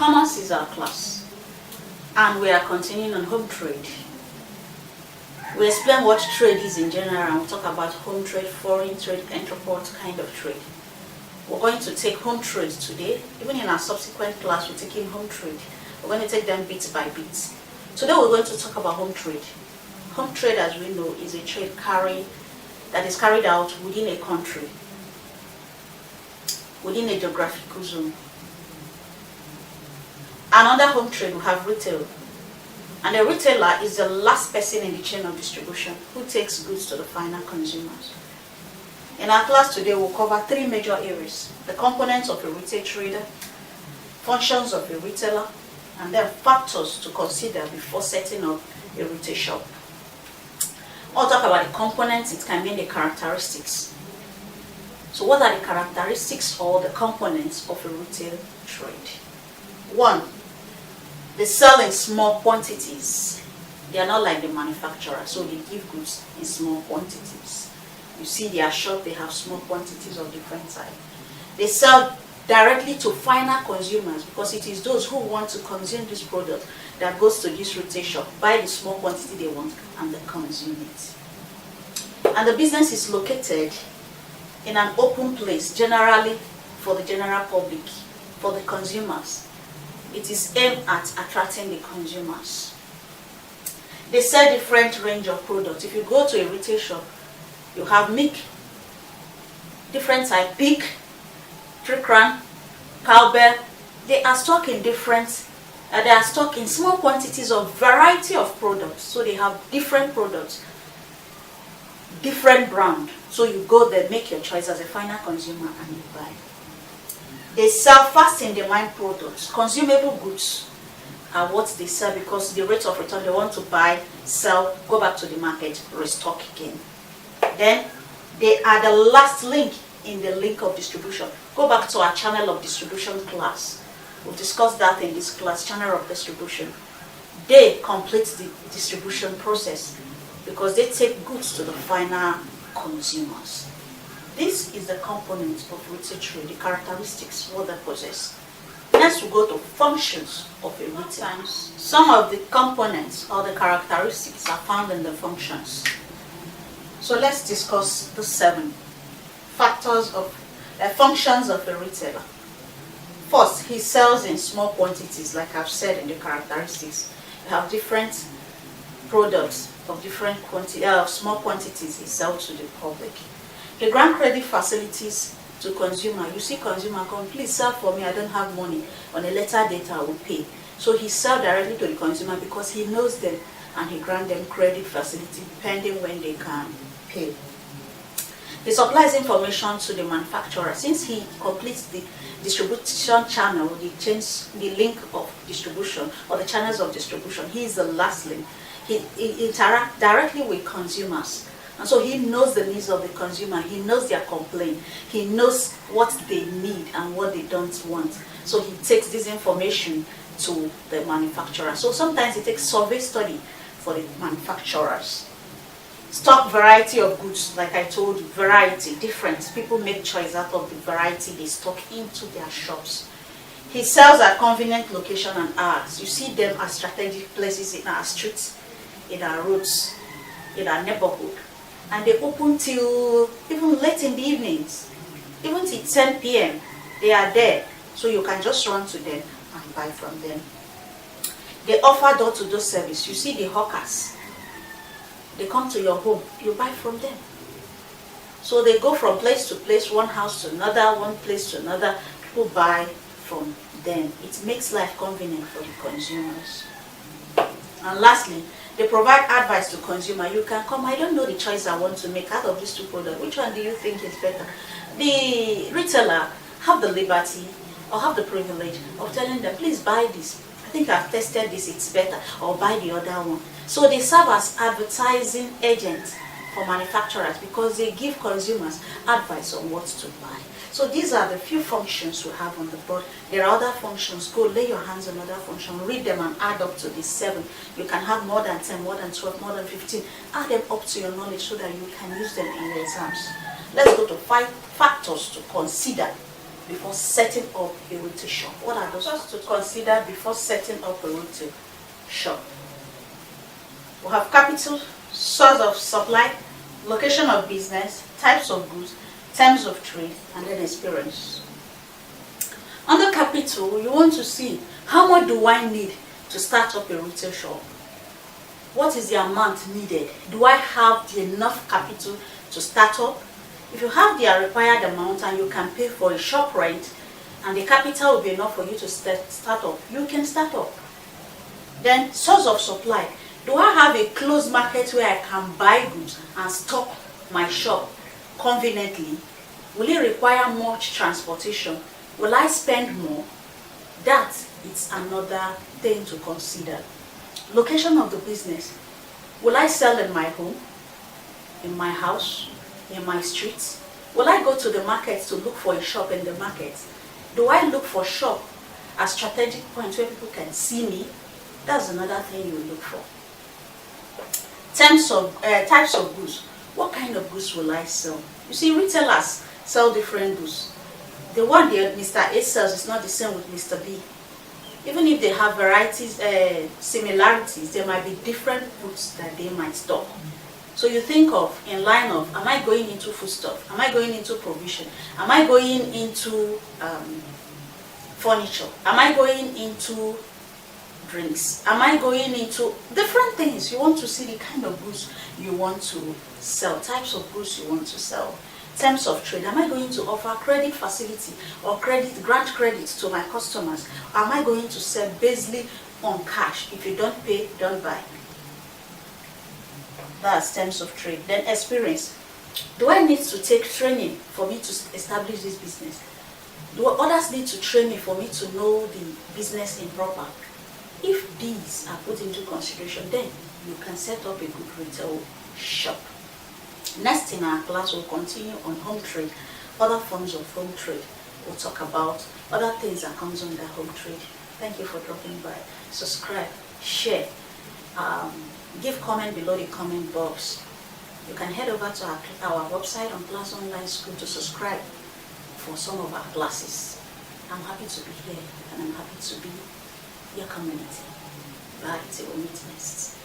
Commerce is our class, and we are continuing on home trade. We explain what trade is in general, and we'll talk about home trade, foreign trade, entreport kind of trade. We're going to take home trade today. Even in our subsequent class, we're taking home trade. We're going to take them bit by bit. Today we're going to talk about home trade. Home trade, as we know, is a trade that is carried out within a country, within a geographical zone. And under home trade, we have retail. And the retailer is the last person in the chain of distribution who takes goods to the final consumers. In our class today, we'll cover three major areas: the components of a retail trader, functions of a retailer, and then factors to consider before setting up a retail shop. I'll talk about the components. It can mean the characteristics. So what are the characteristics or the components of a retail trade? One, they sell in small quantities. They are not like the manufacturer, so they give goods in small quantities. You see their shop, they have small quantities of different types. They sell directly to final consumers because it is those who want to consume this product that goes to this retail shop, buy the small quantity they want, and they consume it. And the business is located in an open place, generally for the general public, for the consumers. It is aimed at attracting the consumers. They sell different range of products. If you go to a retail shop, you have milk, different type, pig, trickran, cowbell. They are stocked in they are stocked in small quantities of variety of products. So they have different products, different brand. So you go there, make your choice as a final consumer, and you buy. They sell fast in demand products. Consumable goods are what they sell because the rate of return, they want to buy, sell, go back to the market, restock again. Then they are the last link in the link of distribution. Go back to our channel of distribution class. We'll discuss that in this class, channel of distribution. They complete the distribution process because they take goods to the final consumers. This is the component of retail trade, the characteristics, what they possess. Next, we'll go to functions of a retail. Some of the components or the characteristics are found in the functions. So let's discuss the 7 factors of functions of a retailer. First, he sells in small quantities, like I've said in the characteristics. You have different products of different small quantities he sells to the public. He grant credit facilities to consumer. You see consumer come, please sell for me, I don't have money. On a later date I will pay. So he sells directly to the consumer because he knows them, and he grant them credit facility pending when they can pay. He supplies information to the manufacturer. Since he completes the distribution channel, the link of distribution or the channels of distribution, he is the last link. He interacts directly with consumers. And so he knows the needs of the consumer, he knows their complaint, he knows what they need and what they don't want. So he takes this information to the manufacturer. So sometimes it takes survey study for the manufacturers. Stock variety of goods, like I told you, variety, different. People make choice out of the variety they stock into their shops. He sells at convenient location and hours. You see them at strategic places in our streets, in our roads, in our neighborhood. And they open till even late in the evenings, even till 10 p.m. They are there, so you can just run to them and buy from them. They offer door-to-door service. You see the hawkers, they come to your home, you buy from them. So they go from place to place, one house to another, one place to another, people buy from them. It makes life convenient for the consumers. And lastly, they provide advice to consumer. You can come, I don't know the choice I want to make out of these two products. Which one do you think is better? The retailer have the liberty or have the privilege of telling them, please buy this. I think I've tested this, it's better. Or buy the other one. So they serve as advertising agents for manufacturers because they give consumers advice on what to buy. So these are the few functions we have on the board. There are other functions. Go lay your hands on other functions, read them and add up to the 7. You can have more than 10, more than 12, more than 15. Add them up to your knowledge so that you can use them in your exams. Let's go to 5 factors to consider before setting up a retail shop? What are those to consider before setting up a retail shop? We have capital, source of supply, location of business, types of goods, terms of trade, and then experience. Under capital, you want to see how much do I need to start up a retail shop? What is the amount needed? Do I have enough capital to start up? If you have the required amount and you can pay for a shop rent and the capital will be enough for you to start up, you can start up. Then source of supply. Do I have a closed market where I can buy goods and stock my shop conveniently? Will it require much transportation? Will I spend more? That is another thing to consider. Location of the business. Will I sell in my home, in my house, in my streets? Will I go to the market to look for a shop in the market? Do I look for shop at strategic points where people can see me? That's another thing you look for. Types of goods. What kind of goods will I sell? You see, retailers sell different goods. The one that Mr. A sells is not the same with Mr. B. Even if they have varieties, similarities, there might be different goods that they might stock. So you think of, in line of, am I going into foodstuff? Am I going into provision? Am I going into furniture? Am I going into drinks? Am I going into different things? You want to see the kind of goods you want to sell, types of goods you want to sell. Terms of trade. Am I going to offer credit facility or grant credit to my customers? Am I going to sell basically on cash? If you don't pay, don't buy. That's terms of trade. Then experience. Do I need to take training for me to establish this business? Do others need to train me for me to know the business in proper? If these are put into consideration, then you can set up a good retail shop. Next in our class, we'll continue on home trade, other forms of home trade. We'll talk about other things that comes under home trade. Thank you for dropping by. Subscribe, share, give comment below the comment box. You can head over to our website on Class Online School to subscribe for some of our classes. I'm happy to be here and I'm happy to be your community. Bye till we meet next.